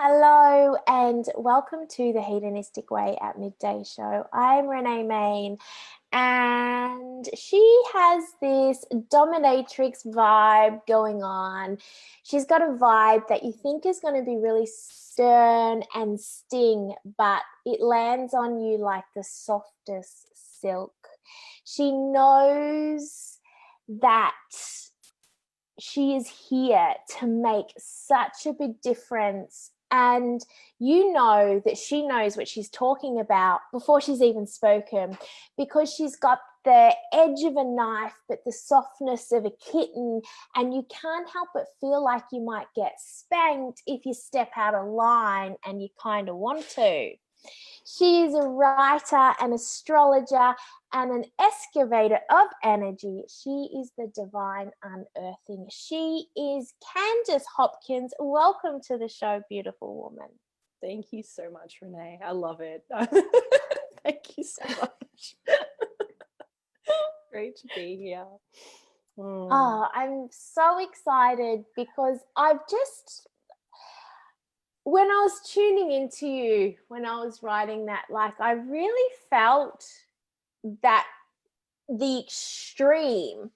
Hello and welcome to the Hedonistic Way at Midday show. I'm Renee Main and she has this dominatrix vibe going on. She's got a vibe that you think is going to be really stern and sting, but it lands on you like the softest silk. She knows that she is here to make such a big difference. And you know that she knows what she's talking about before she's even spoken, because she's got the edge of a knife, but the softness of a kitten. And you can't help but feel like you might get spanked if you step out of line and you kind of want to. She is a writer, an astrologer, and an excavator of energy. She is the divine unearthing. She is Candice Hopkins. Welcome to the show, beautiful woman. Thank you so much, Renee. I love it. Thank you so much. Great to be here. Oh, I'm so excited because when I was tuning into you, when I was writing that, I really felt that the extreme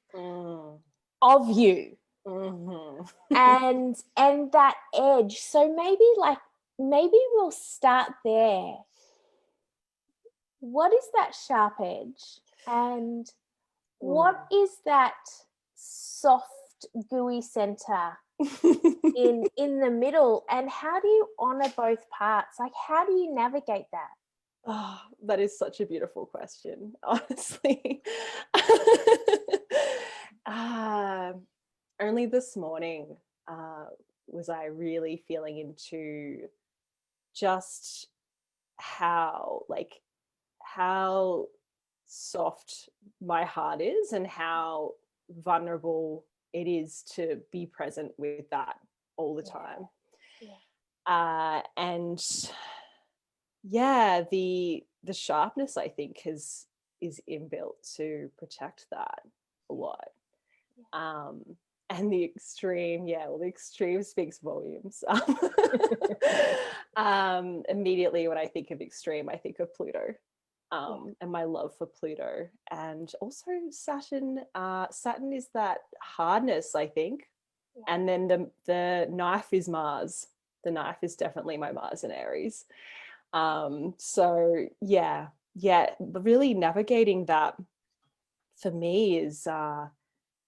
of you and that edge. So maybe we'll start there. What is that sharp edge, and what is that soft gooey center in the middle, and how do you honor both parts? How do you navigate that? Oh, that is such a beautiful question, honestly. Only this morning was I really feeling into just how soft my heart is and how vulnerable it is to be present with that all the time. And the sharpness, I think, is inbuilt to protect that a lot. And the extreme, the extreme speaks volumes. Immediately when I think of extreme, I think of Pluto. And my love for Pluto, and also Saturn. Saturn is that hardness, I think, and then the knife is Mars. The knife is definitely my Mars in Aries. So really navigating that for me is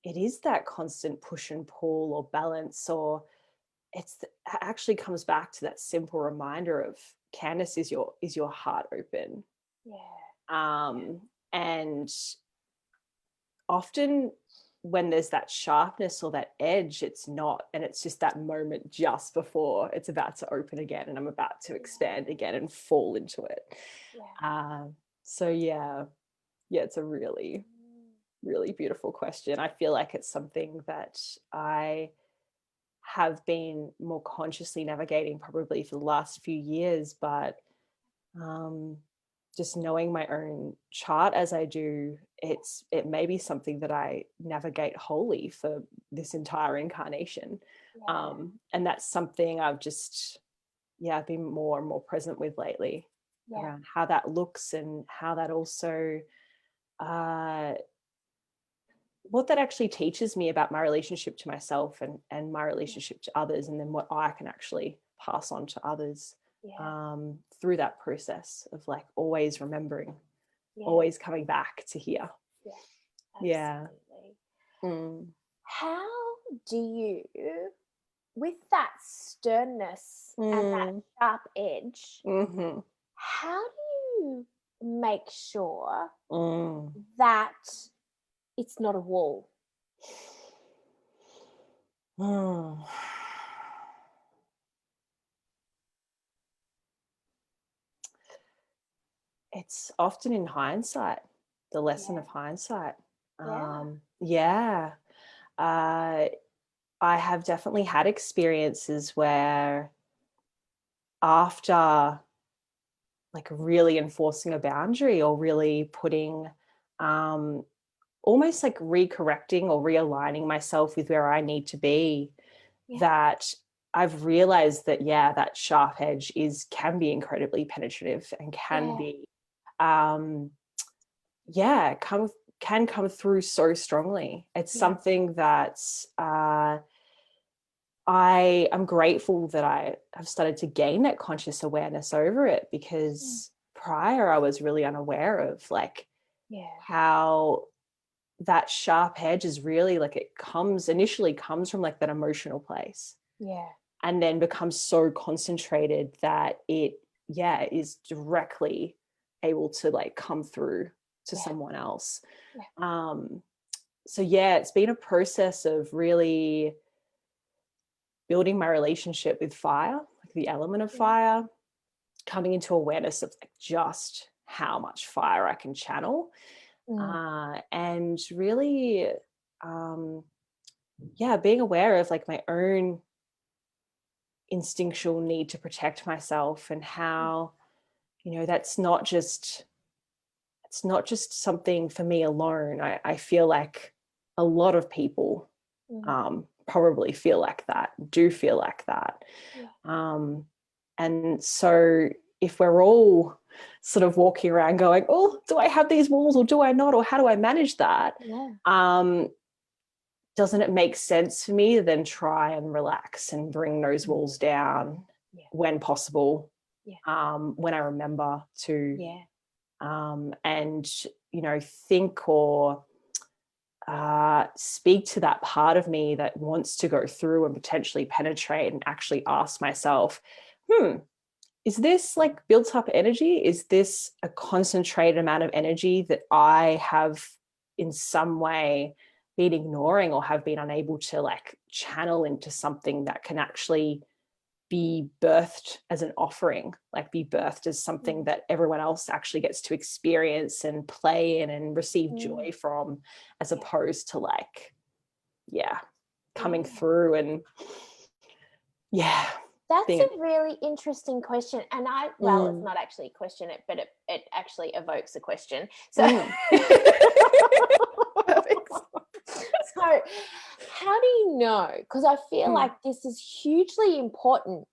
it is that constant push and pull or balance, or it actually comes back to that simple reminder of, Candice, is your heart open? And often when there's that sharpness or that edge, it's not, and it's just that moment just before it's about to open again and I'm about to expand again and fall into it. It's a really, really beautiful question. I feel like it's something that I have been more consciously navigating probably for the last few years, but just knowing my own chart as I do, it may be something that I navigate wholly for this entire incarnation. And that's something I've just been more and more present with lately, around how that looks and how that also what that actually teaches me about my relationship to myself and my relationship to others, and then what I can actually pass on to others through that process of always remembering, always coming back to here. How do you, with that sternness and that sharp edge, how do you make sure that it's not a wall? It's often in hindsight, the lesson of hindsight. I have definitely had experiences where, after really enforcing a boundary or really putting almost recorrecting or realigning myself with where I need to be, that I've realized that, yeah, that sharp edge can be incredibly penetrative and can be, can come through so strongly. It's something that I am grateful that I have started to gain that conscious awareness over it, because prior I was really unaware of like how that sharp edge is really like, it initially comes from like that emotional place. Yeah. And then becomes so concentrated that it, is directly able to like come through to someone else. So it's been a process of really building my relationship with fire, like the element of fire, coming into awareness of like just how much fire I can channel, and really, being aware of like my own instinctual need to protect myself, and how, it's not just something for me alone. I feel like a lot of people probably feel like that, do feel like that. And so if we're all sort of walking around going, oh, do I have these walls or do I not? Or how do I manage that? Doesn't it make sense for me to then try and relax and bring those walls down when possible, when I remember to, and, think or speak to that part of me that wants to go through and potentially penetrate, and actually ask myself, is this like built up energy? Is this a concentrated amount of energy that I have in some way been ignoring, or have been unable to like channel into something that can actually be birthed as an offering, like be birthed as something that everyone else actually gets to experience and play in and receive joy from, as opposed to like, coming through and That's a really interesting question. And it's not actually a question, but it actually evokes a question. So, so how do you know? Because I feel like this is hugely important.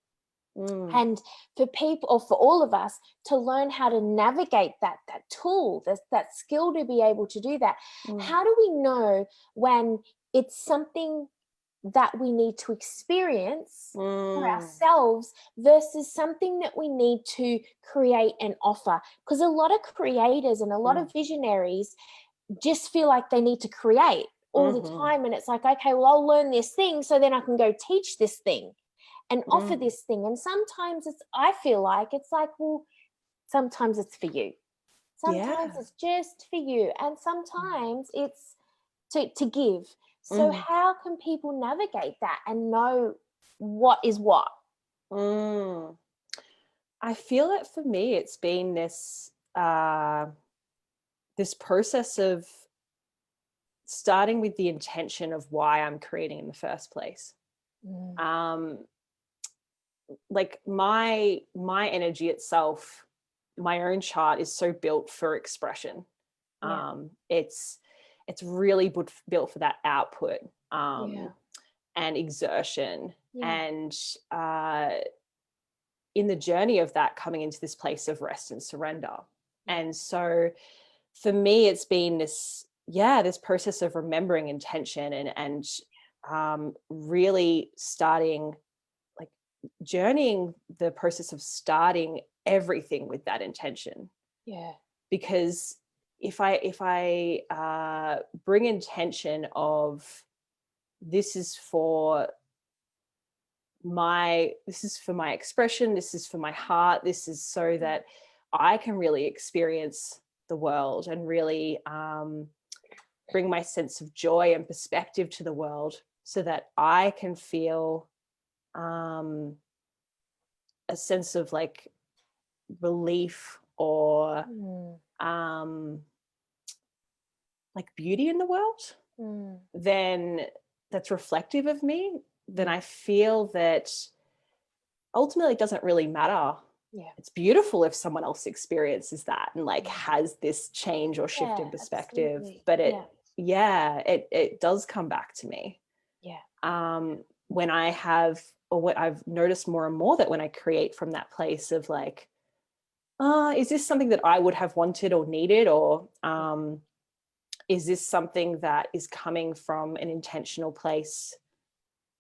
And for people, or for all of us, to learn how to navigate that tool, that skill to be able to do that. How do we know when it's something that we need to experience for ourselves versus something that we need to create and offer? Because a lot of creators and a lot of visionaries just feel like they need to create all the time. And it's like, okay, well, I'll learn this thing so then I can go teach this thing and offer this thing. And sometimes I feel like it's like, well, sometimes it's for you. Sometimes it's just for you. And sometimes it's to give. So how can people navigate that and know what is what? I feel that for me, it's been this this process of starting with the intention of why I'm creating in the first place. Like my energy itself, my own chart is so built for expression. It's really built for that output and exertion, and in the journey of that, coming into this place of rest and surrender. And so for me, it's been this process of remembering intention and really starting, like, journeying the process of starting everything with that intention. Because if I bring intention of this is for my expression, this is for my heart, this is so that I can really experience the world and really bring my sense of joy and perspective to the world, so that I can feel a sense of like relief or like beauty in the world, then that's reflective of me, then I feel that ultimately it doesn't really matter. It's beautiful if someone else experiences that and like has this change or shift in perspective. Absolutely. But it does come back to me. When I have or what I've noticed more and more, that when I create from that place of like, is this something that I would have wanted or needed, or is this something that is coming from an intentional place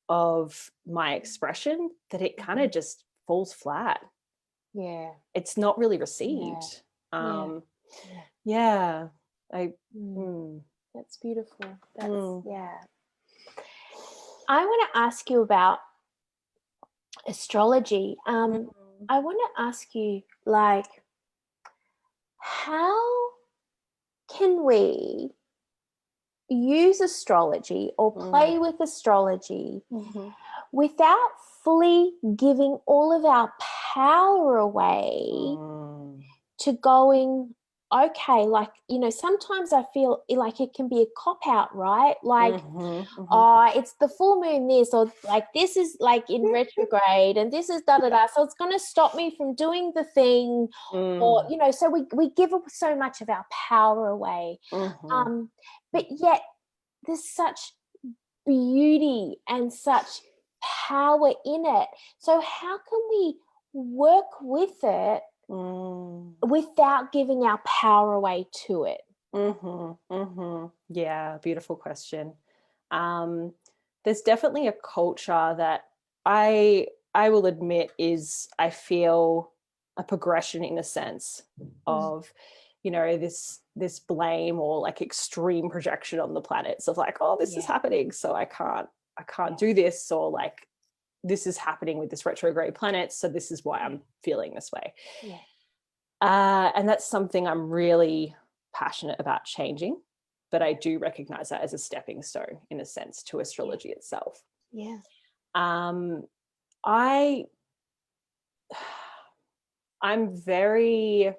of my expression, that it kind of just falls flat. Yeah. It's not really received. Yeah. That's beautiful. Yeah. I want to ask you about astrology. I want to ask you, like, how can we use astrology or play with astrology without fully giving all of our power away to going, okay, like, you know, sometimes I feel like it can be a cop-out, right? Like, it's the full moon this, or like this is like in retrograde and this is da-da-da, so it's going to stop me from doing the thing, or, you know, so we give so much of our power away. But yet there's such beauty and such power in it. So how can we work with it without giving our power away to it? Yeah, beautiful question. There's definitely a culture that I will admit is, I feel, a progression in a sense of, you know, this blame or like extreme projection on the planets of like, oh, this is happening, so I can't do this, or like this is happening with this retrograde planet, so this is why I'm feeling this way. And that's something I'm really passionate about changing, but I do recognize that as a stepping stone in a sense to astrology itself. I'm very,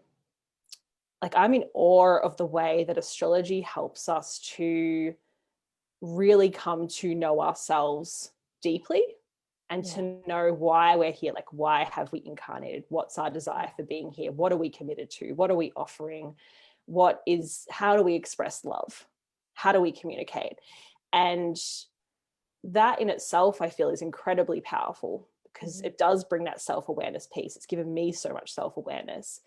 like, I'm in awe of the way that astrology helps us to really come to know ourselves deeply and to know why we're here. Like, why have we incarnated? What's our desire for being here? What are we committed to? What are we offering? How do we express love? How do we communicate? And that in itself, I feel, is incredibly powerful, because it does bring that self-awareness piece. It's given me so much self-awareness.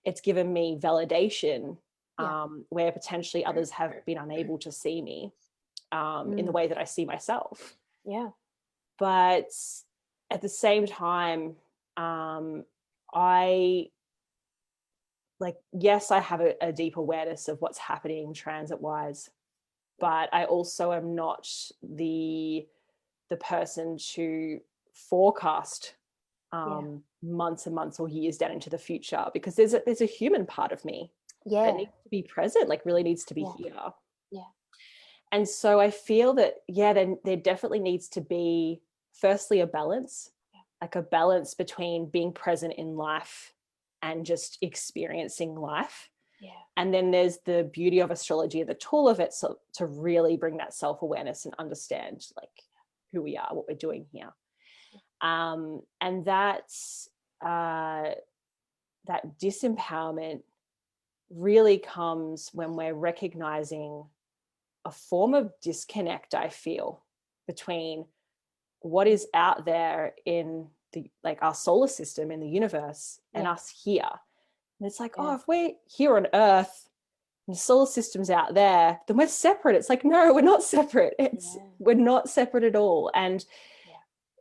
It's given me validation, where potentially others have been unable to see me in the way that I see myself. But at the same time, I, like, yes, I have a deep awareness of what's happening transit-wise, but I also am not the person to forecast months and months or years down into the future, because there's a human part of me that needs to be present, like really needs to be here. And so I feel that, there definitely needs to be, firstly, a balance, like a balance between being present in life and just experiencing life. And then there's the beauty of astrology, the tool of it, so to really bring that self-awareness and understand like who we are, what we're doing here. And that's that disempowerment really comes when we're recognizing a form of disconnect, I feel, between what is out there in the, like, our solar system, in the universe, and us here. And it's like, oh, if we're here on Earth and the solar system's out there, then we're separate. It's like, no, we're not separate. We're not separate at all. And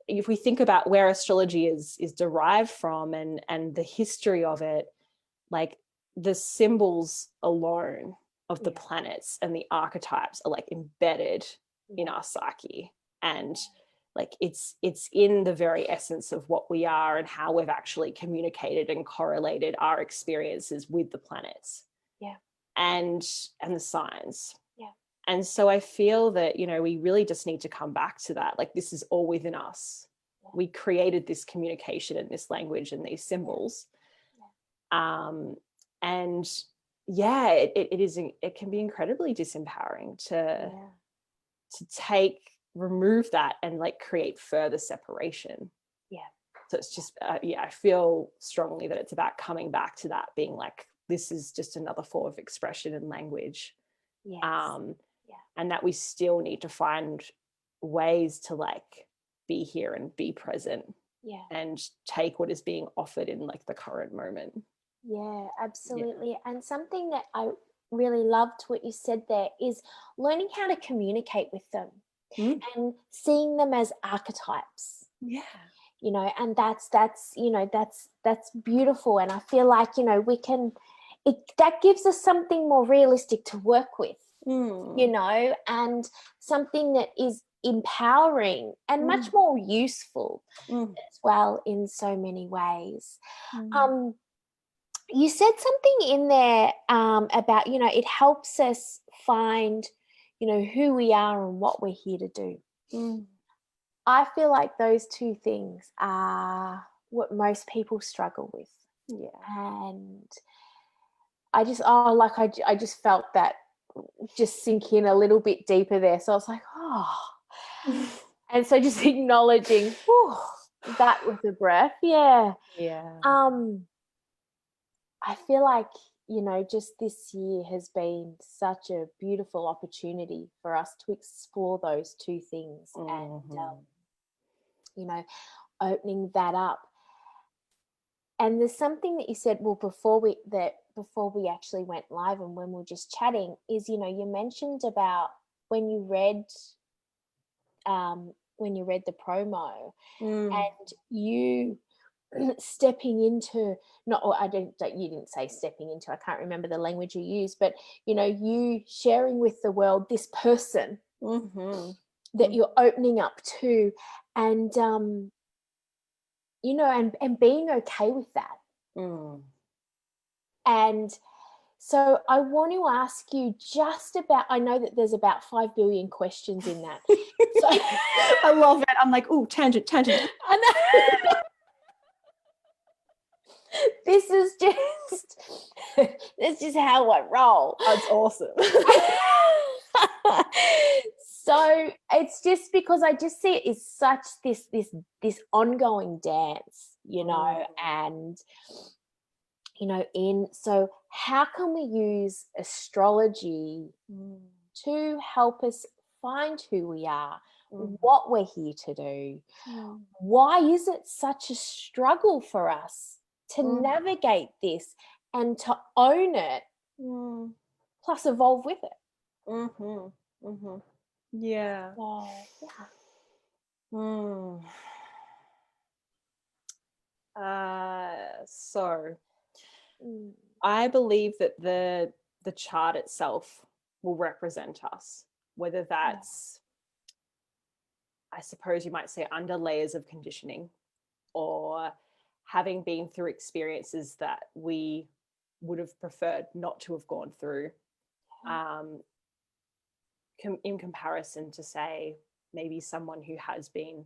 if we think about where astrology is derived from, and the history of it, like the symbols alone of the planets and the archetypes are like embedded in our psyche, and like it's in the very essence of what we are and how we've actually communicated and correlated our experiences with the planets and the signs. And so I feel that, you know, we really just need to come back to that. Like, this is all within us. We created this communication and this language and these symbols. And it can be incredibly disempowering to remove that and like create further separation. So it's just, I feel strongly that it's about coming back to that, being like, this is just another form of expression and language. And that we still need to find ways to like be here and be present, and take what is being offered in like the current moment. Yeah, absolutely. And something that I really loved what you said there is learning how to communicate with them and seeing them as archetypes. Yeah. You know, and that's beautiful. And I feel like, you know, that gives us something more realistic to work with, you know, and something that is empowering and much more useful as well in so many ways. You said something in there about, you know, it helps us find, you know, who we are and what we're here to do. I feel like those two things are what most people struggle with. Yeah. And I just felt that just sink in a little bit deeper there. So I was like, oh. And so just acknowledging that with a breath. Yeah. Yeah. I feel like, you know, just this year has been such a beautiful opportunity for us to explore those two things and, you know, opening that up. And there's something that you said, well, before we actually went live and when we were just chatting is, you know, you mentioned about when you read the promo and you stepping into, you didn't say stepping into, I can't remember the language you used, but, you know, you sharing with the world this person that you're opening up to, and you know, and being okay with that. And so I want to ask you just about, I know that there's about 5 billion questions in that. So I love it. I'm like, oh, tangent. I know. This is just how I roll. That's awesome. So it's just because I just see it as such this ongoing dance, you know, and, you know, so how can we use astrology to help us find who we are, what we're here to do? Why is it such a struggle for us to navigate this and to own it, plus evolve with it? Yeah. So I believe that the chart itself will represent us, whether that's, I suppose you might say, under layers of conditioning, or having been through experiences that we would have preferred not to have gone through, in comparison to, say, maybe someone who has been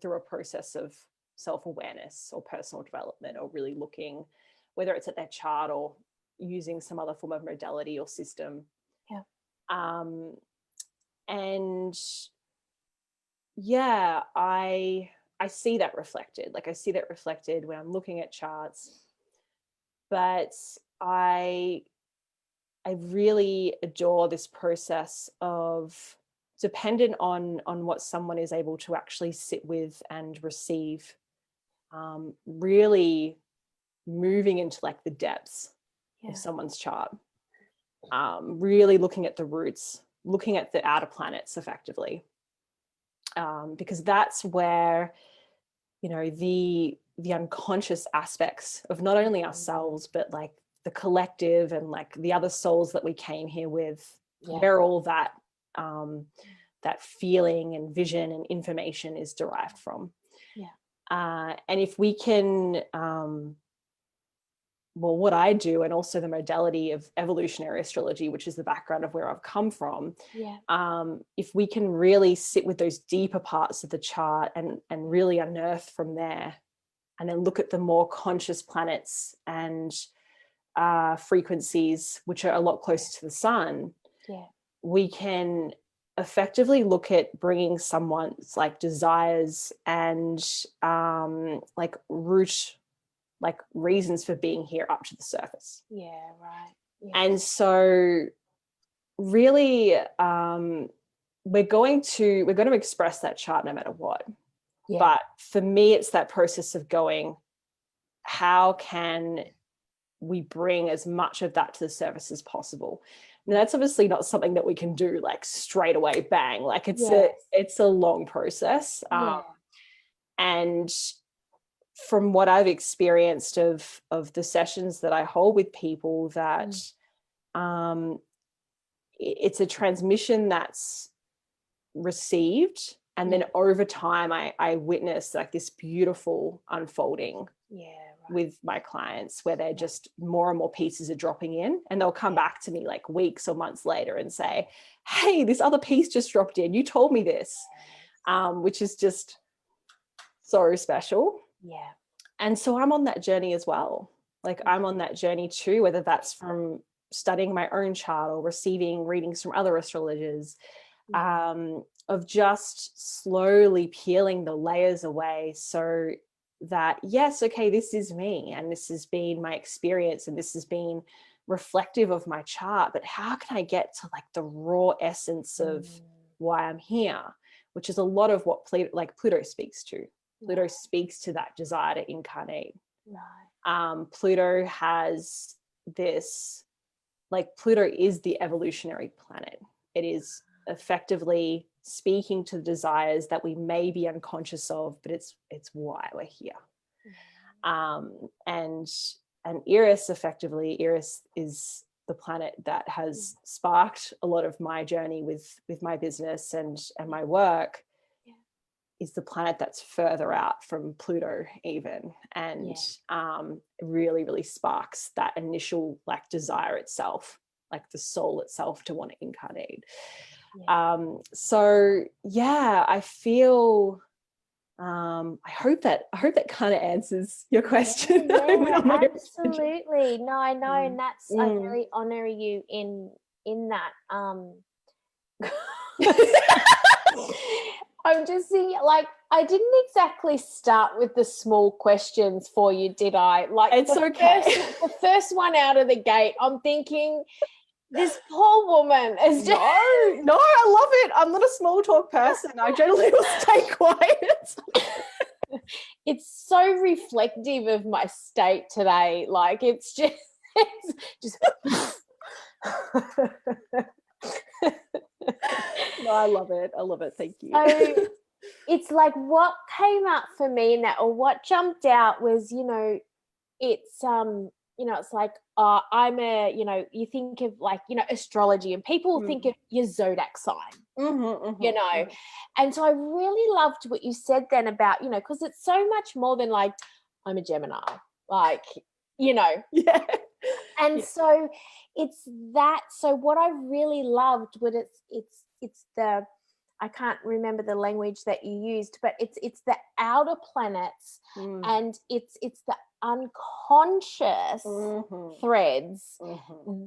through a process of self-awareness or personal development, or really looking, whether it's at their chart or using some other form of modality or system. And yeah, I see that reflected. Like, I see that reflected when I'm looking at charts. But I really adore this process of, dependent on what someone is able to actually sit with and receive, really moving into like the depths of someone's chart, really looking at the roots, looking at the outer planets effectively, because that's where, you know, the unconscious aspects of not only ourselves but like the collective and like the other souls that we came here with, where all that that feeling and vision and information is derived from. And if we can, well, what I do, and also the modality of evolutionary astrology, which is the background of where I've come from, if we can really sit with those deeper parts of the chart and really unearth from there, and then look at the more conscious planets and frequencies, which are a lot closer to the sun, we can effectively look at bringing someone's like desires and like root, like reasons for being here up to the surface. And so really we're going to express that chart no matter what. But for me, it's that process of going, how can we bring as much of that to the surface as possible? Now, that's obviously not something that we can do like straight away, bang. Like it's a long process. And from what I've experienced of the sessions that I hold with people, that it's a transmission that's received, and then over time I witness like this beautiful unfolding with my clients, where they're just more and more pieces are dropping in, and they'll come back to me like weeks or months later and say, hey, this other piece just dropped in, you told me this, which is just so special. And so I'm on that journey as well. Like I'm on that journey too, whether that's from studying my own chart or receiving readings from other astrologers, of just slowly peeling the layers away, so that, yes, okay, this is me, and this has been my experience, and this has been reflective of my chart, but how can I get to like the raw essence of why I'm here, which is a lot of what Pluto speaks to. Pluto speaks to that desire to incarnate. Pluto has this, like, Pluto is the evolutionary planet. It is effectively speaking to the desires that we may be unconscious of, but it's why we're here. And Eris is the planet that has sparked a lot of my journey with my business and my work, is the planet that's further out from Pluto even, and really, really sparks that initial like desire itself, like the soul itself to want to incarnate. So yeah, I feel I hope that kind of answers your question. Absolutely. No, I know, and that's I really honor you in that. I'm just thinking, like, I didn't exactly start with the small questions for you, did I? Like, it's okay. The first one out of the gate, I'm thinking, this poor woman is just... No, I love it. I'm not a small talk person. I generally will stay quiet. It's so reflective of my state today. Like, it's just No, I love it. Thank you. So it's like, what came up for me in that, or what jumped out was, it's it's like, I'm a, you think of like, astrology, and people think of your zodiac sign, and so I really loved what you said then about, because it's so much more than like, I'm a Gemini, like, and so it's that. So what I really loved was it's the, I can't remember the language that you used, but it's the outer planets, and it's the unconscious threads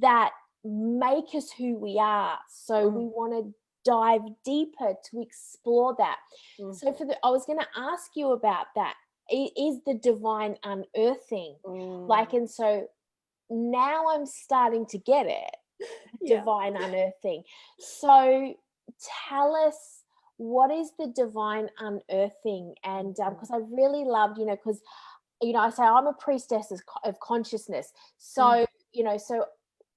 that make us who we are. So we want to dive deeper to explore that. So I was going to ask you about that. Is the divine unearthing, like, and so now I'm starting to get it. Divine unearthing. So tell us, what is the divine unearthing? And because I really loved, because I say I'm a priestess of consciousness. So so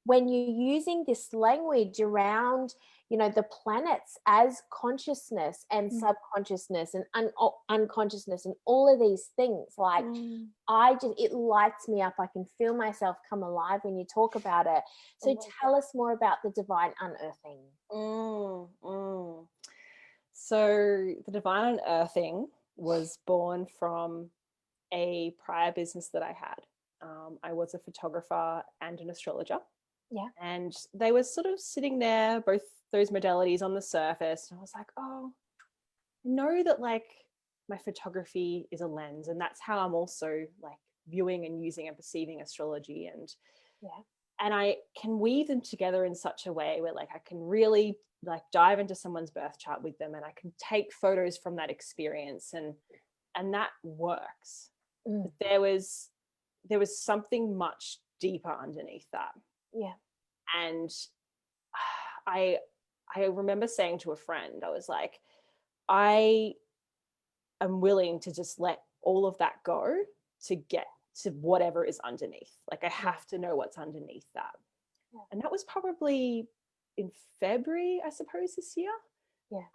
when you're using this language around the planets as consciousness and subconsciousness and unconsciousness and all of these things, like, it lights me up. I can feel myself come alive when you talk about it. So tell us more about the divine unearthing. So the divine unearthing was born from a prior business that I had. I was a photographer and an astrologer. And they were sort of sitting there, both those modalities on the surface. And I was like, oh, I know that like my photography is a lens, and that's how I'm also like viewing and using and perceiving astrology. And I can weave them together in such a way where like I can really like dive into someone's birth chart with them, and I can take photos from that experience, and that works. But there was something much deeper underneath that. And I remember saying to a friend, I was like, I am willing to just let all of that go to get to whatever is underneath. Like I have to know what's underneath that. Yeah. And that was probably in February, I suppose, this year. Yeah.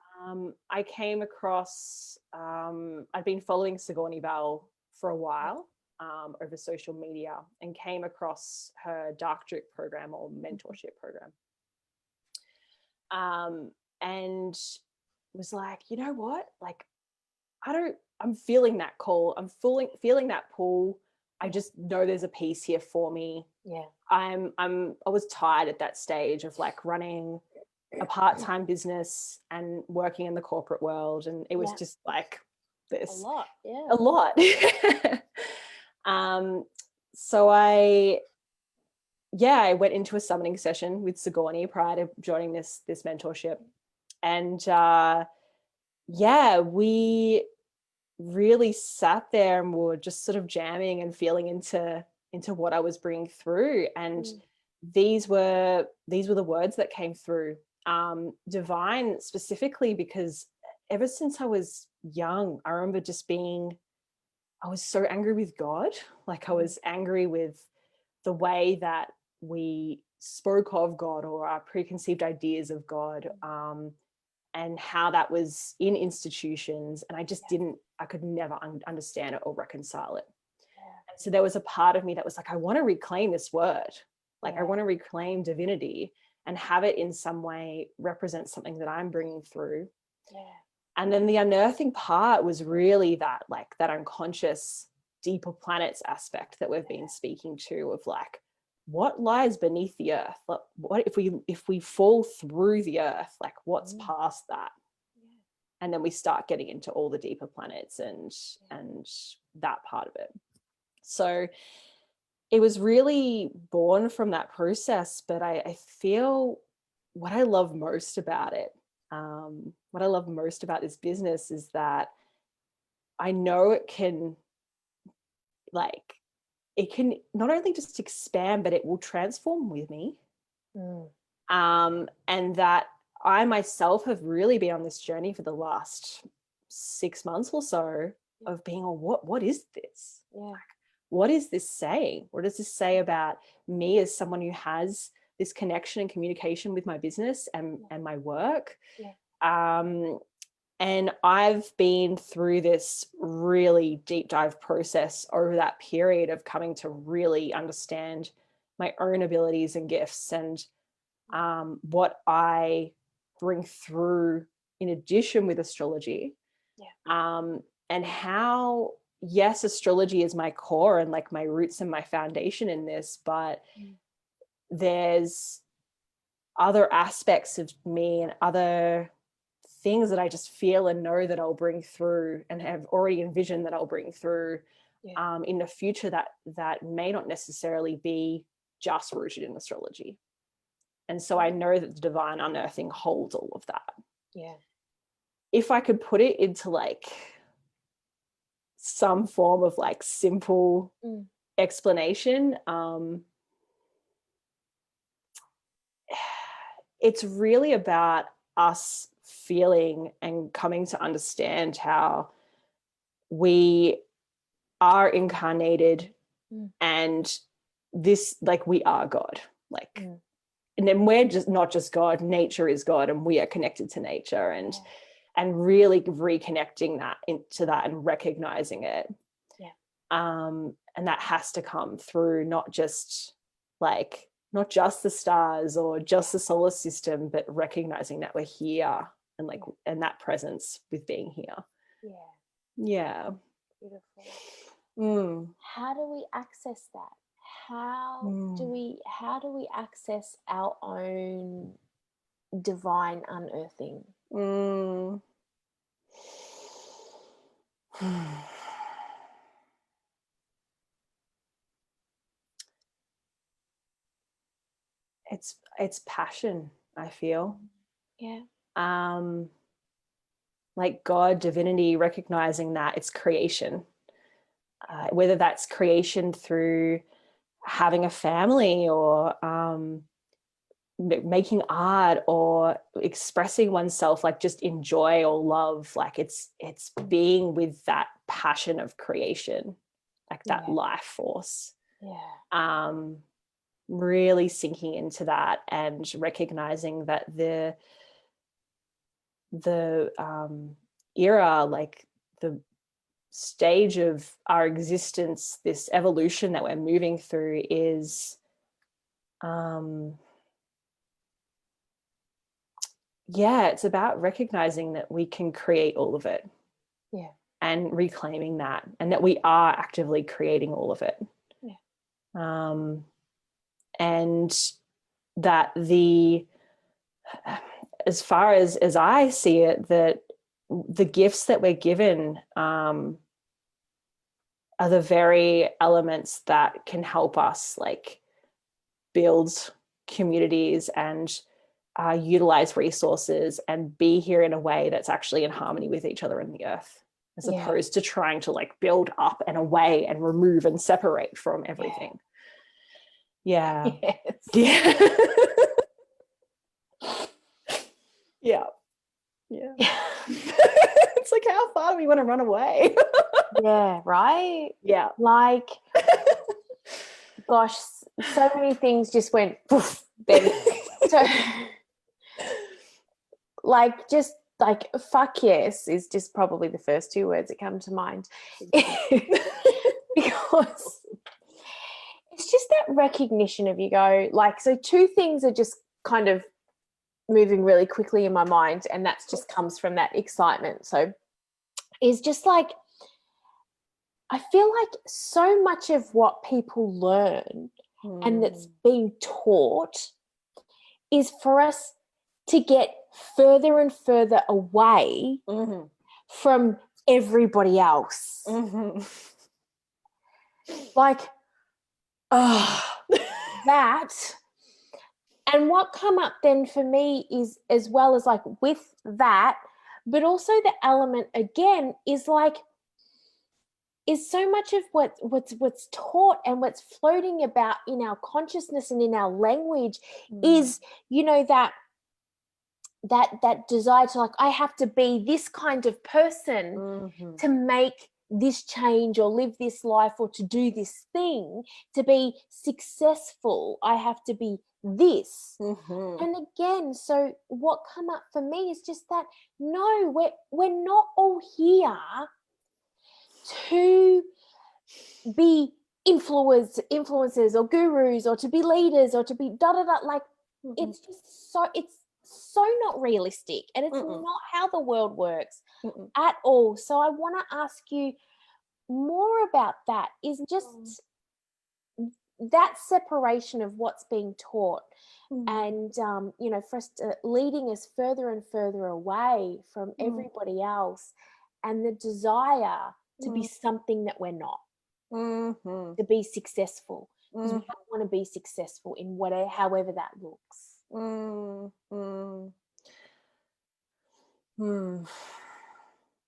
I came across, I'd been following Sigourney Bell for a while over social media, and came across her Dark Drip program or mentorship program. And was like, you know what? Like, I'm feeling that call. I'm feeling that pull. I just know there's a piece here for me. Yeah. I was tired at that stage of like running a part-time business and working in the corporate world. And it was just like this. A lot. Yeah. A lot. So I went into a summoning session with Sigourney prior to joining this mentorship. And we really sat there and were just sort of jamming and feeling into what I was bringing through. And these were the words that came through. Divine specifically, because ever since I was young, I remember just I was so angry with God. Like I was angry with the way that we spoke of God, or our preconceived ideas of God, and how that was in institutions. And I just I could never understand it or reconcile it. And so there was a part of me that was like, I want to reclaim this word. Like I want to reclaim divinity and have it in some way represent something that I'm bringing through. Yeah. And then the unearthing part was really that, like that unconscious deeper planets aspect that we've been speaking to, of like, what lies beneath the earth? Like, what if we fall through the earth, like what's past that? And then we start getting into all the deeper planets and that part of it. So it was really born from that process. But I feel what I love most about it, what I love most about this business is that I know it can not only just expand, but it will transform with me. And that I myself have really been on this journey for the last 6 months or so of being, what is this? Yeah. What is this saying? What does this say about me as someone who has this connection and communication with my business and my work? Yeah. And I've been through this really deep dive process over that period of coming to really understand my own abilities and gifts, and what I bring through in addition with astrology. Yeah. And how, yes, astrology is my core and like my roots and my foundation in this, but there's other aspects of me and other things that I just feel and know that I'll bring through and have already envisioned that I'll bring through in the future that may not necessarily be just rooted in astrology. And so I know that the divine unearthing holds all of that. Yeah. If I could put it into like some form of like simple explanation, it's really about us feeling and coming to understand how we are incarnated and this, like, we are God, like, and then we're just not just God, nature is God, and we are connected to nature, and really reconnecting that into that and recognizing it. And that has to come through not just the stars or just the solar system, but recognizing that we're here and like and that presence with being here. Yeah. Beautiful. How do we access that? How do we access our own divine unearthing? It's passion, I feel. Yeah. Like God, divinity, recognizing that it's creation, whether that's creation through having a family or making art or expressing oneself, like just in joy or love, like it's being with that passion of creation, like that life force. Really sinking into that and recognizing that the era, like the stage of our existence, this evolution that we're moving through is it's about recognizing that we can create all of it. And reclaiming that, and that we are actively creating all of it. And that as far as I see it, that the gifts that we're given are the very elements that can help us like build communities and utilize resources and be here in a way that's actually in harmony with each other in the earth, as opposed to trying to like build up and away and remove and separate from everything. Yeah. It's like, how far do we want to run away? Right. Yeah. Like, gosh, so many things just went poof, then. So like, just like, fuck yes is just probably the first two words that come to mind. Because it's just that recognition of, you go, like, so two things are just kind of moving really quickly in my mind, and that's just comes from that excitement. So is just like, I feel like so much of what people learn and that's being taught is for us to get further and further away from everybody else. Like, that. And what come up then for me is, as well as like with that, but also the element again is like, is so much of what's taught and what's floating about in our consciousness and in our language is, you know, that desire to, like, I have to be this kind of person to make this change or live this life or to do this thing, to be successful. I have to be this. And again, so what come up for me is just that, no, we're not all here to be influencers or gurus or to be leaders or to be like it's just it's so not realistic, and it's not how the world works at all. So I want to ask you more about that, is just that separation of what's being taught and you know, for us to, leading us further and further away from everybody else, and the desire to be something that we're not, to be successful, because we don't want to be successful in whatever, however that looks.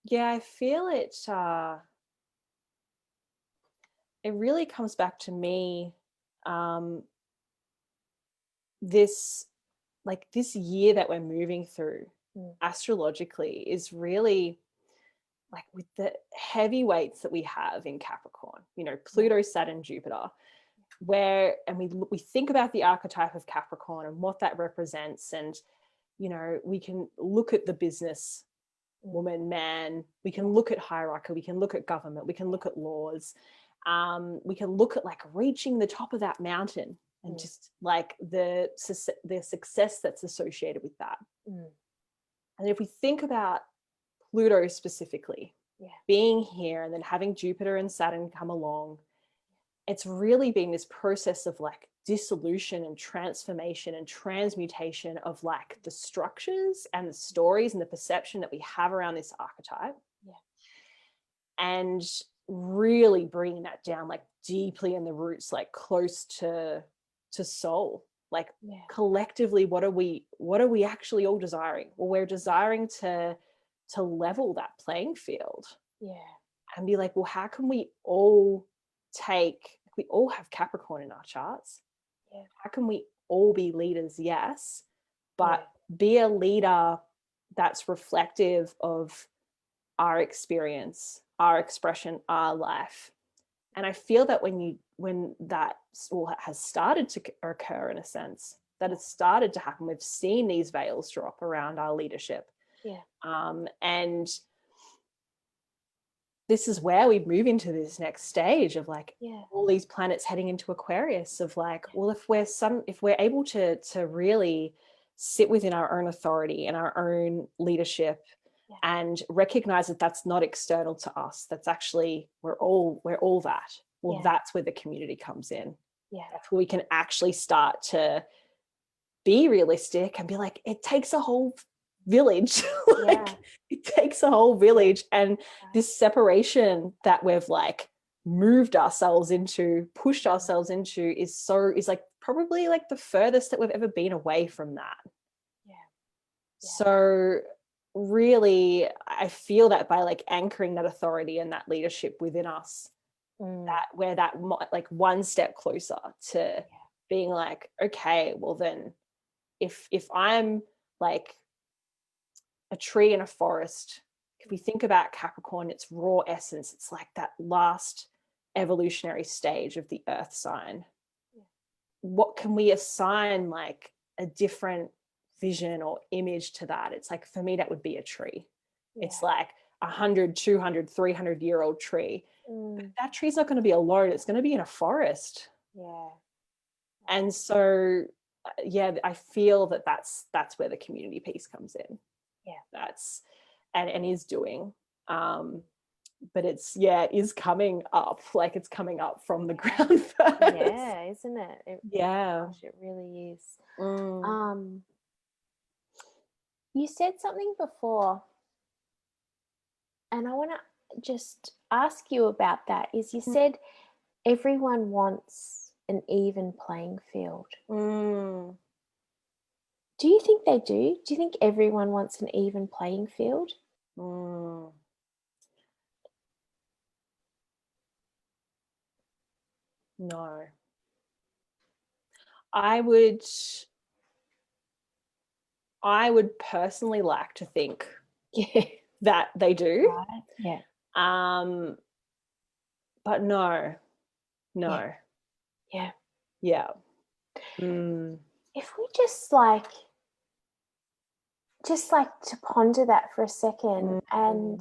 Yeah, I feel it. It really comes back to me. This year that we're moving through astrologically is really like with the heavy weights that we have in Capricorn, you know, Pluto, Saturn, Jupiter, and we think about the archetype of Capricorn and what that represents. And, you know, we can look at the business woman, man, we can look at hierarchy, we can look at government, we can look at laws, we can look at like reaching the top of that mountain and just like the success that's associated with that. And if we think about Pluto specifically being here and then having Jupiter and Saturn come along, it's really been this process of like dissolution and transformation and transmutation of like the structures and the stories and the perception that we have around this archetype, and really bringing that down like deeply in the roots, like close to soul, like collectively, what are we actually all desiring? Well, we're desiring to level that playing field, and be like, well, how can we all we all have Capricorn in our charts, how can we all be leaders, yes, but be a leader that's reflective of our experience, our expression, our life. And I feel that when that has started to occur, in a sense, that it's started to happen, we've seen these veils drop around our leadership. And this is where we move into this next stage of like all these planets heading into Aquarius, of like, well, if we're able to really sit within our own authority and our own leadership and recognize that that's not external to us, that's actually we're all that. Well, that's where the community comes in. That's where we can actually start to be realistic and be like, it takes a whole village. It takes a whole village. And this separation that we've like moved ourselves into, pushed ourselves into, is like probably like the furthest that we've ever been away from that. So really, I feel that by like anchoring that authority and that leadership within us, that we're that like one step closer to being like, okay, well then if I'm like a tree in a forest, if we think about Capricorn, its raw essence, it's like that last evolutionary stage of the earth sign. What can we assign like a different vision or image to that? It's like, for me, that would be a tree. It's like 100, 200, 300-year-old tree. But that tree's not going to be alone. It's going to be in a forest. And so, I feel that that's where the community piece comes in. That's and is doing. But it is coming up. Like, it's coming up from the ground first. Isn't it? Gosh, it really is. You said something before, and I want to just ask you about that. Is you said everyone wants an even playing field. Do you think they do? Do you think everyone wants an even playing field? No. I would personally like to think that they do. But no. If we just like to ponder that for a second, and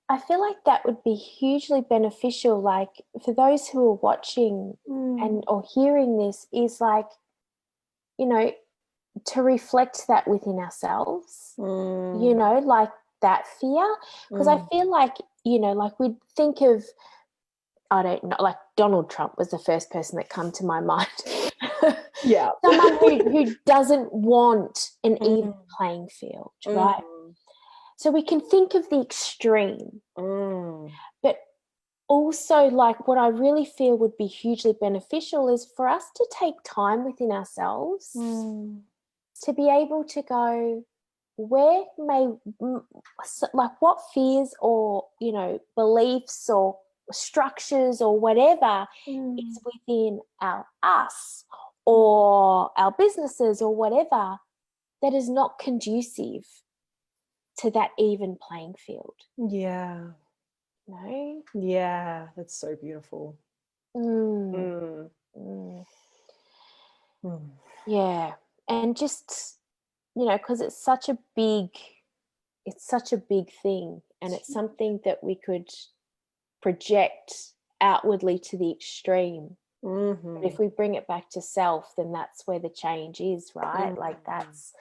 I feel like that would be hugely beneficial, like for those who are watching and or hearing this, is like, you know, to reflect that within ourselves, you know, like that fear. Because I feel like, you know, like we'd think of, I don't know, like Donald Trump was the first person that come to my mind. Someone who doesn't want an even playing field, right? So we can think of the extreme, but also, like, what I really feel would be hugely beneficial is for us to take time within ourselves to be able to go, where like what fears or, you know, beliefs or structures or whatever is within us or our businesses or whatever that is not conducive to that even playing field. No? Yeah, that's so beautiful. Yeah. And just, you know, because it's such a big thing, and it's something that we could project outwardly to the extreme. But if we bring it back to self, then that's where the change is, right? Like that's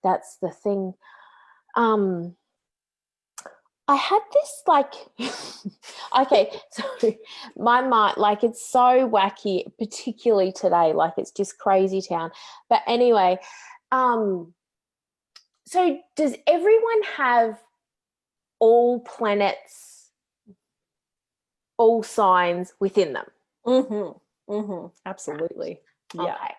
the thing. I had this like okay, so my mind, like, it's so wacky, particularly today, like it's just crazy town. But anyway, so does everyone have all planets, all signs within them? Absolutely. Okay.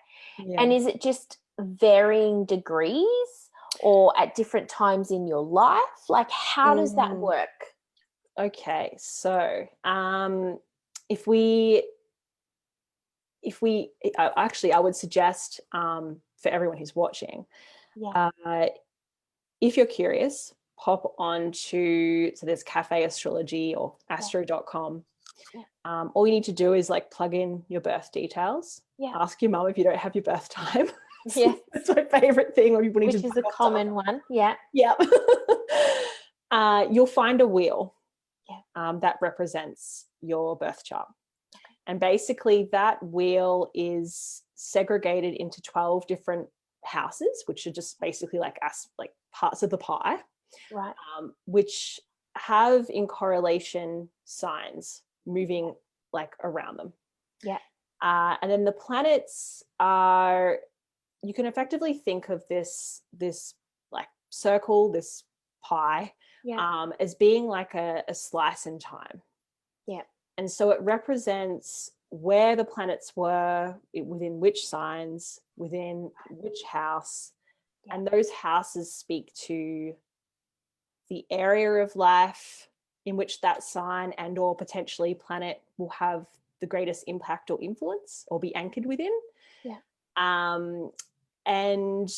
And is it just varying degrees or at different times in your life? Like, how does that work? Okay, so if we if we actually, I would suggest for everyone who's watching, if you're curious, pop on to, so there's Cafe Astrology or astro.com. All you need to do is like plug in your birth details. Ask your mum if you don't have your birth time. Yeah, that's my favorite thing when people need which to, is a common one. Yeah. You'll find a wheel that represents your birth chart. And basically that wheel is segregated into 12 different houses, which are just basically like parts of the pie, right? Which have in correlation signs moving like around them. And then the planets are, you can effectively think of this like circle, this pie, as being like a slice in time. And so it represents where the planets were, within which signs, within which house. And those houses speak to the area of life in which that sign and or potentially planet will have the greatest impact or influence or be anchored within. And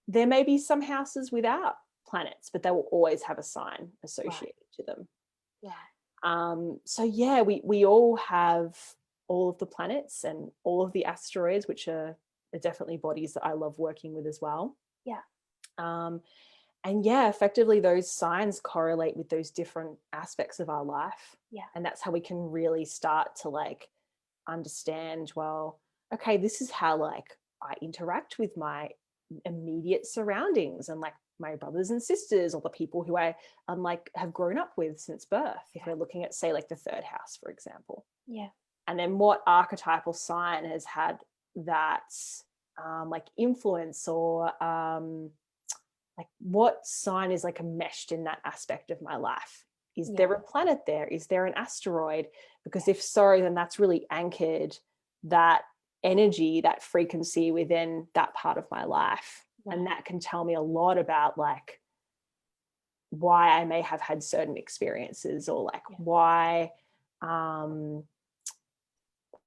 there may be some houses without planets, but they will always have a sign associated to them. So yeah, we all have all of the planets and all of the asteroids, which are definitely bodies that I love working with as well. And yeah, effectively those signs correlate with those different aspects of our life. And that's how we can really start to like understand, well, okay, this is how like I interact with my immediate surroundings and like my brothers and sisters or the people who I like have grown up with since birth. If we're looking at, say, like the third house, for example. And then what archetypal sign has had that like influence, or like what sign is like enmeshed in that aspect of my life? Is there a planet there? Is there an asteroid? Because if so, then that's really anchored that energy, that frequency within that part of my life. And that can tell me a lot about like why I may have had certain experiences, or like why,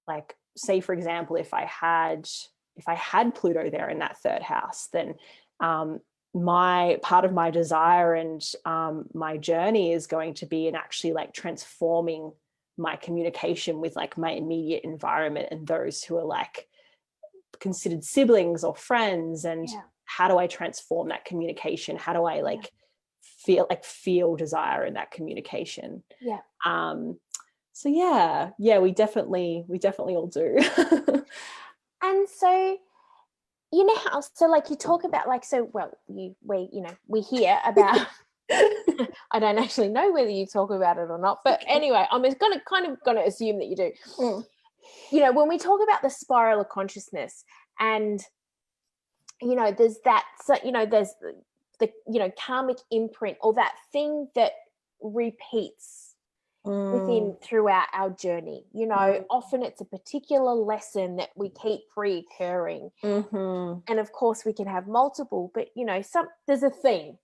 like say for example, if I had Pluto there in that third house, then my part of my desire and my journey is going to be in actually like transforming my communication with like my immediate environment and those who are like considered siblings or friends. And how do I transform that communication? How do I like feel desire in that communication? So we definitely all do. And so, you know how, so like you talk about like, so well we hear about I don't actually know whether you talk about it or not, but anyway, I'm gonna assume that you do. You know, when we talk about the spiral of consciousness, and you know there's that, so you know there's the karmic imprint, or that thing that repeats within throughout our journey. You know, often it's a particular lesson that we keep reoccurring, and of course we can have multiple, but you know, there's a theme.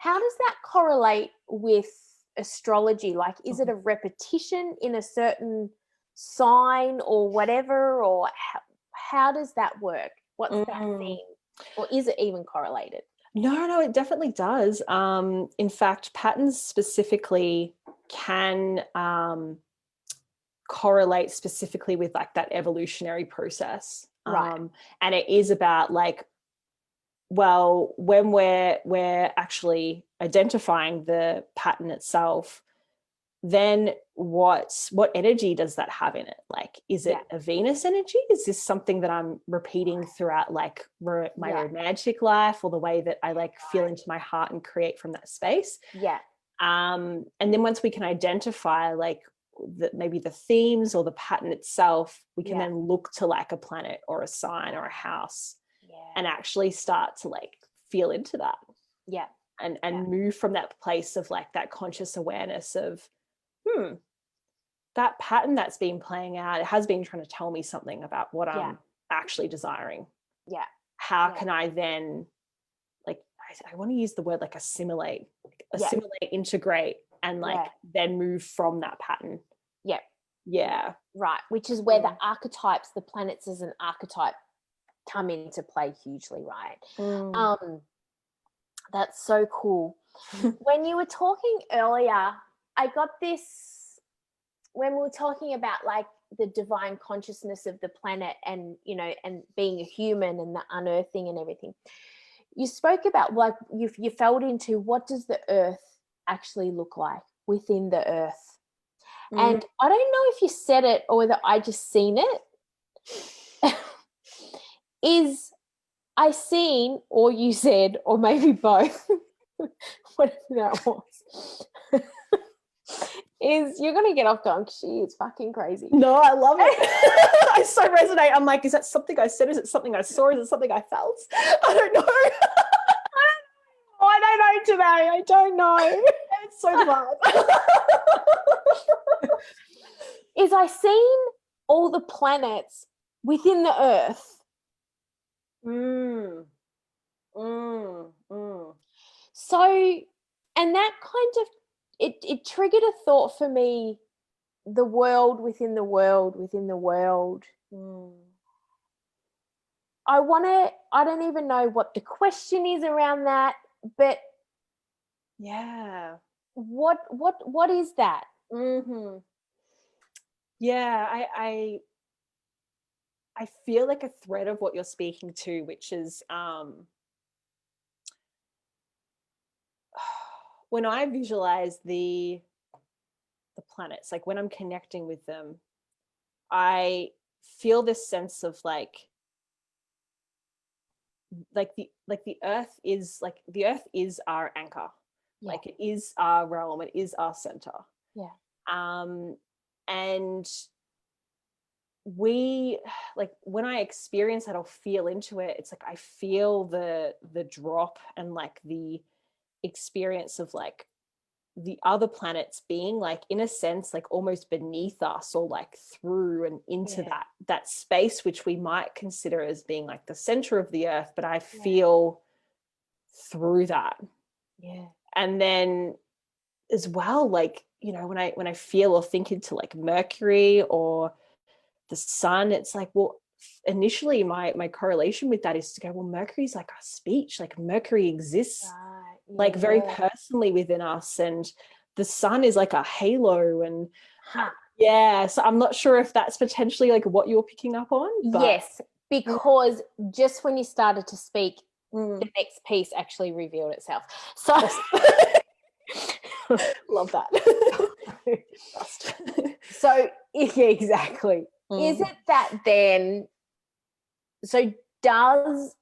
How does that correlate with astrology? Like, is it a repetition in a certain sign or whatever, or how does that work? What's that theme, or is it even correlated? No, it definitely does. In fact, patterns specifically can correlate specifically with like that evolutionary process. And it is about like, well, when we're actually identifying the pattern itself, then what energy does that have in it? Like, is it a Venus energy? Is this something that I'm repeating throughout like my romantic life, or the way that I like feel into my heart and create from that space? And then once we can identify like maybe the themes or the pattern itself, we can then look to like a planet or a sign or a house and actually start to like feel into that. And move from that place of like that conscious awareness of, that pattern that's been playing out, it has been trying to tell me something about what I'm actually desiring. How can I then, like, I want to use the word like assimilate, integrate, and like then move from that pattern Yeah. Right, which is where the archetypes, the planets as an archetype, come into play hugely, right? That's so cool. When you were talking earlier, I got this, when we were talking about like the divine consciousness of the planet and, you know, and being a human and the unearthing and everything, you spoke about like you fell into what does the earth actually look like within the earth. And I don't know if you said it or whether I just seen it. Is I seen, or you said, or maybe both, whatever that was, is you're going to get off going, she is fucking crazy. No, I love it. I so resonate. I'm like, is that something I said? Is it something I saw? Is it something I felt? I don't know. I don't know today. I don't know. It's so glad. Is I seen all the planets within the earth. So, and that kind of, it triggered a thought for me, the world within the world within the world. I don't even know what the question is around that, but yeah. What is that? Yeah, I feel like a thread of what you're speaking to, which is when I visualize the planets, like when I'm connecting with them, I feel this sense of like the earth is our anchor. Yeah. Like it is our realm, it is our center. Yeah. And we, like when I experience that or feel into it, it's like I feel the drop and like the experience of like the other planets being like in a sense like almost beneath us or like through and into that space which we might consider as being like the center of the earth, but I feel through that. And then as well, like, you know, when I feel or think into like Mercury or the sun, it's like, well, initially my correlation with that is to go, well, Mercury's like our speech, like Mercury exists like very personally within us, and the sun is like a halo. And so I'm not sure if that's potentially like what you're picking up on, but yes, because just when you started to speak, the next piece actually revealed itself. So love that. So yeah, exactly. Is it that then, so does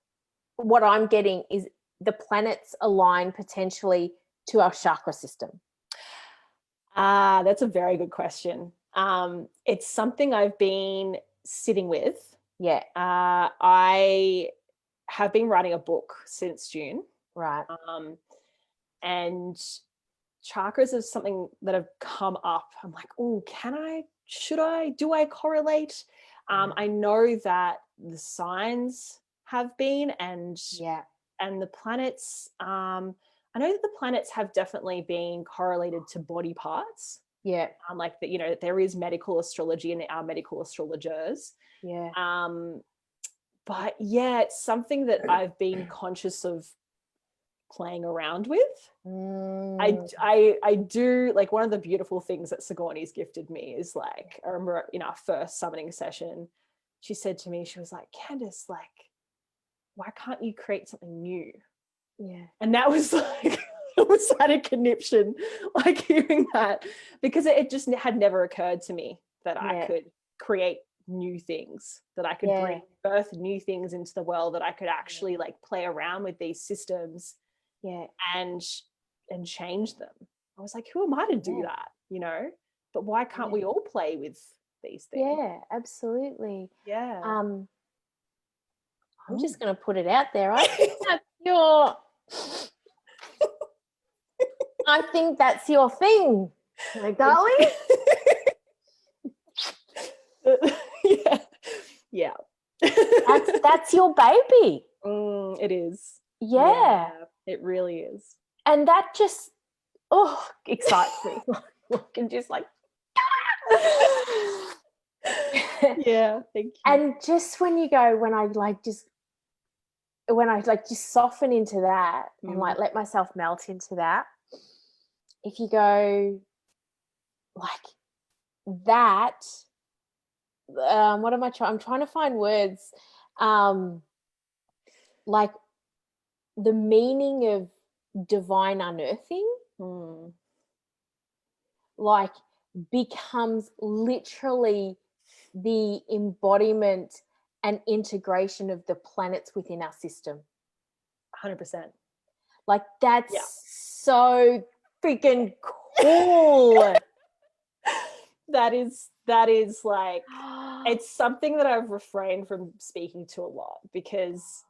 what I'm getting is the planets align potentially to our chakra system? That's a very good question. It's something I've been sitting with. Yeah. I have been writing a book since June. Right. And chakras is something that have come up. I'm like, oh, do I correlate? I know that the signs have been, and the planets, I know that the planets have definitely been correlated to body parts. Yeah. Like that, you know, there is medical astrology and our medical astrologers. Yeah. But yeah, it's something that I've been conscious of playing around with. I do, like, one of the beautiful things that Sigourney's gifted me is like, I remember in our first summoning session, she said to me, she was like, Candice, like, why can't you create something new? Yeah. And that was like, it was had a conniption, like hearing that, because it just had never occurred to me that I could create new things, that I could bring birth new things into the world, that I could actually like play around with these systems and change them. I was like, who am I to do that, you know? But why can't we all play with these things? Yeah, absolutely. Yeah. I'm just going to put it out there. I think that's your I think that's your thing, my darling. Yeah. That's your baby. It is. Yeah. It really is. And that just excites me. I can just like Yeah, thank you. And just when you go, when I just soften into that and like let myself melt into that, if you go like that, what am I trying? I'm trying to find words, like the meaning of divine unearthing, like becomes literally the embodiment and integration of the planets within our system. 100%. Like that's so freaking cool. That is like, it's something that I've refrained from speaking to a lot because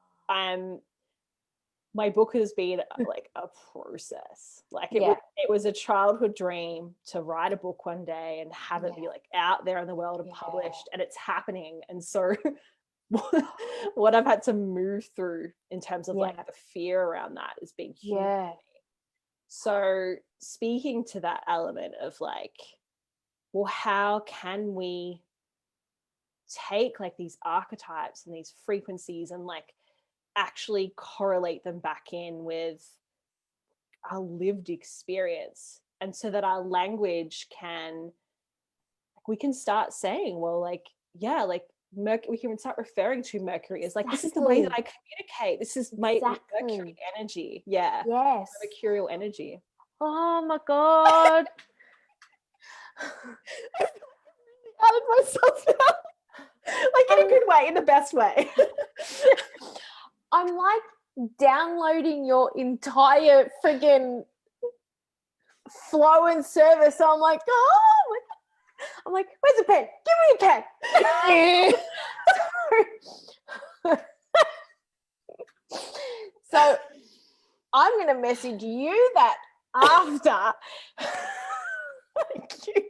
my book has been like a process. Like it was a childhood dream to write a book one day and have it be like out there in the world and published, and it's happening. And so what I've had to move through in terms of like the fear around that has been huge for me. So speaking to that element of like, well, how can we take like these archetypes and these frequencies and like actually correlate them back in with our lived experience, and so that our language can, like, we can start saying, well, like, yeah, like we can start referring to Mercury as like, this is the way that I communicate, this is my Mercury energy. Yes. Mercurial energy. Oh my God. I outed myself now. Like in a good way, in the best way. I'm like downloading your entire friggin' flow and service. I'm like, oh, I'm like, where's a pen? Give me a pen. So I'm going to message you that after. Thank you.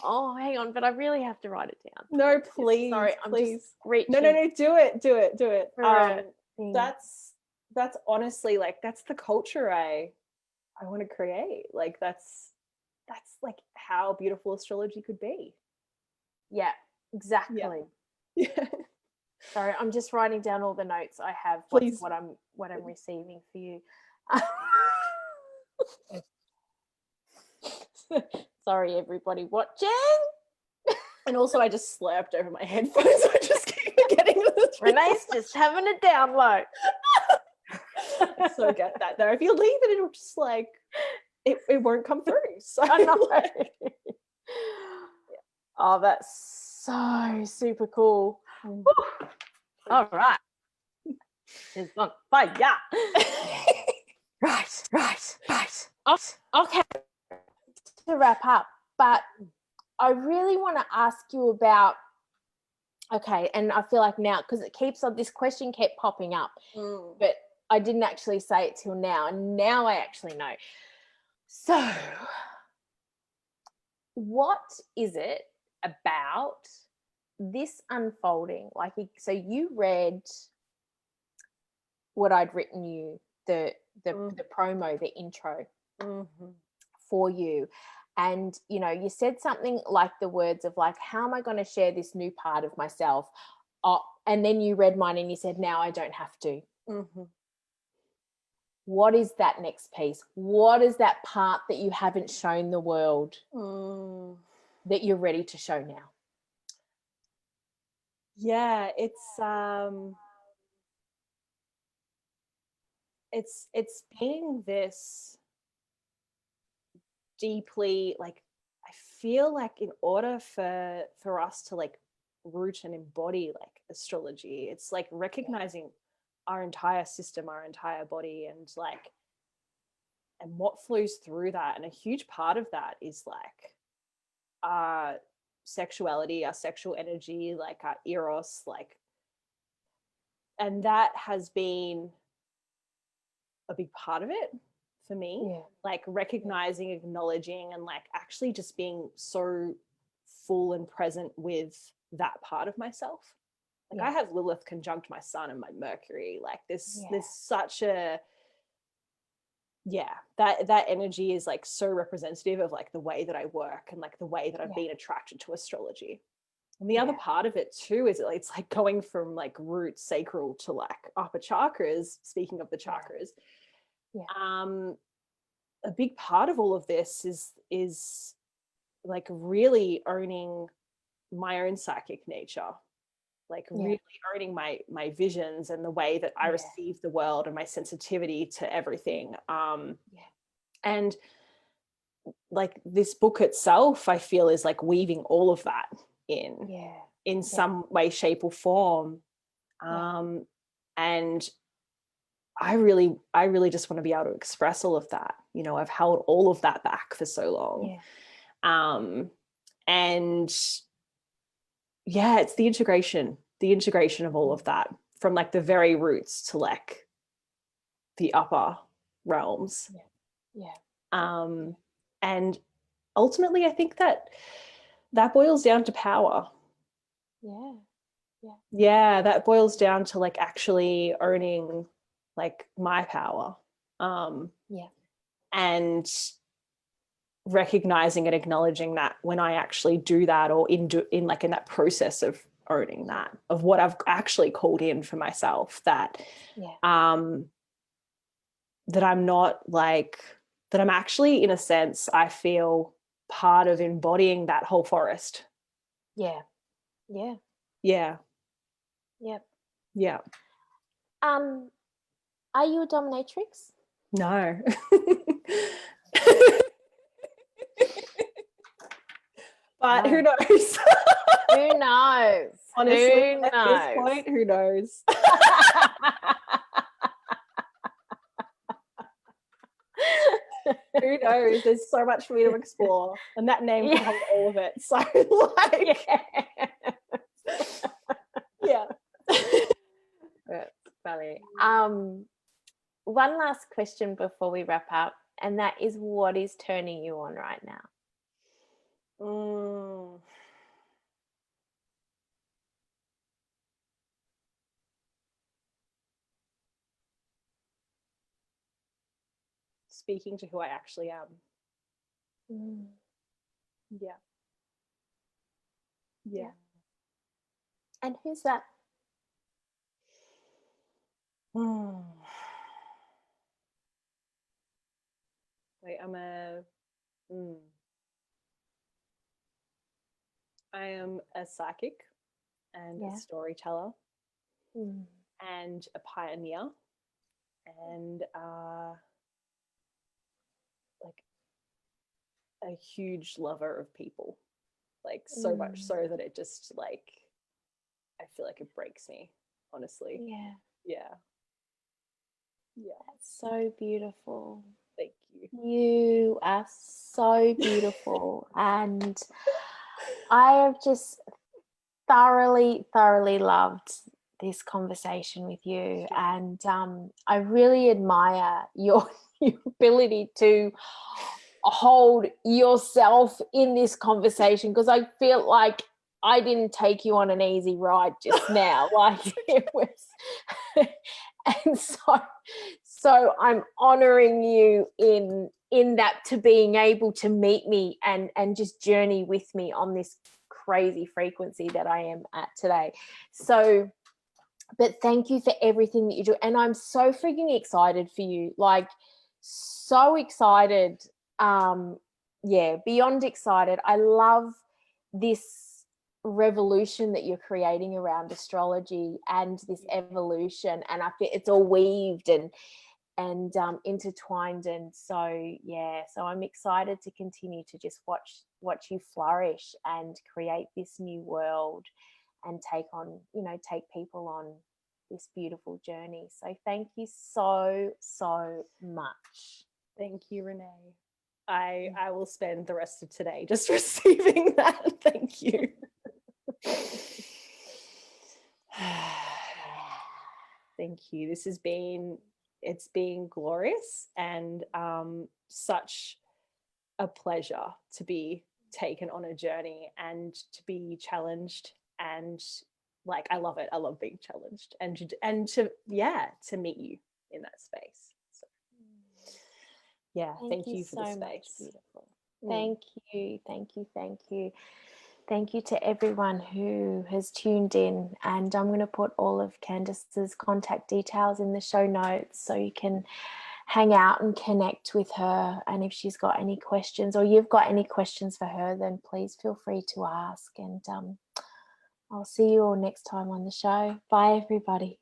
Oh, hang on, but I really have to write it down. No, please. Sorry, I'm please. just reaching. No, do it. That's honestly like, that's the culture I want to create. Like that's like how beautiful astrology could be. Yeah, exactly. Yeah. Sorry, I'm just writing down all the notes I have. Please. What I'm receiving for you. Sorry, everybody watching. And also, I just slurped over my headphones. I just keep forgetting. Renee's just having a download. I so get that though. If you leave it, it'll just like it won't come through. So I know. Oh, that's so super cool. All right. It's on fire. Right. Okay. To wrap up, but I really want to ask you about, okay, and I feel like now, because it keeps on, this question kept popping up, but I didn't actually say it till now, and now I actually know. So what is it about this unfolding? Like, so you read what I'd written you, the promo, the intro for you. And, you know, you said something like the words of like, how am I going to share this new part of myself? And then you read mine and you said, now I don't have to. What is that next piece? What is that part that you haven't shown the world that you're ready to show now? Yeah, it's being this deeply, like, I feel like in order for us to like root and embody like astrology, it's like recognizing our entire system, our entire body, and like, and what flows through that. And a huge part of that is like our sexuality, our sexual energy, like our eros, like, and that has been a big part of it for me. Like recognizing, acknowledging, and like actually just being so full and present with that part of myself. Like I have Lilith conjunct my sun and my Mercury. Like there's such a yeah, that energy is like so representative of like the way that I work and like the way that I've been attracted to astrology. And the other part of it too is it's like going from like root sacral to like upper chakras. Speaking of the chakras, a big part of all of this is like really owning my own psychic nature, like really owning my visions and the way that I receive the world and my sensitivity to everything. And like this book itself, I feel, is like weaving all of that in some way, shape, or form. And I really just want to be able to express all of that. You know, I've held all of that back for so long. And yeah, it's the integration of all of that, from like the very roots to like the upper realms. And ultimately, I think that boils down to power. Yeah, that boils down to like actually owning like my power. And recognizing and acknowledging that when I actually do that, or in that process of owning that, of what I've actually called in for myself, that that I'm not like, that I'm actually, in a sense, I feel part of embodying that whole forest. Yeah. Are you a dominatrix? No. But who knows? Who knows? Honestly, at this point, who knows? Who knows? There's so much for me to explore, and that name could hold all of it. So, like, That's funny. One last question before we wrap up, and that is, what is turning you on right now? Speaking to who I actually am. Yeah. And who's that? Wait, I am a psychic and a storyteller and a pioneer and like a huge lover of people, like so much so that it just like, I feel like it breaks me, honestly. That's so beautiful. Thank you. You are so beautiful. And I have just thoroughly loved this conversation with you. And I really admire your ability to hold yourself in this conversation, because I feel like I didn't take you on an easy ride just now. Like, it was and so I'm honoring you in that, to being able to meet me and just journey with me on this crazy frequency that I am at today. So, but thank you for everything that you do, and I'm so freaking excited for you, like so excited. Beyond excited. I love this revolution that you're creating around astrology and this evolution, and I feel it's all weaved and intertwined. And so I'm excited to continue to just watch you flourish and create this new world and take people on this beautiful journey. So thank you so much. Thank you, Renee. I will spend the rest of today just receiving that. Thank you. Thank you. It's been glorious and such a pleasure to be taken on a journey and to be challenged, and like, I love it. I love being challenged and to meet you in that space. So. Yeah, thank you for the so much, space. beautiful. Thank you, thank you, thank you. Thank you to everyone who has tuned in, and I'm going to put all of Candice's contact details in the show notes so you can hang out and connect with her. And if she's got any questions or you've got any questions for her, then please feel free to ask. And I'll see you all next time on the show. Bye, everybody.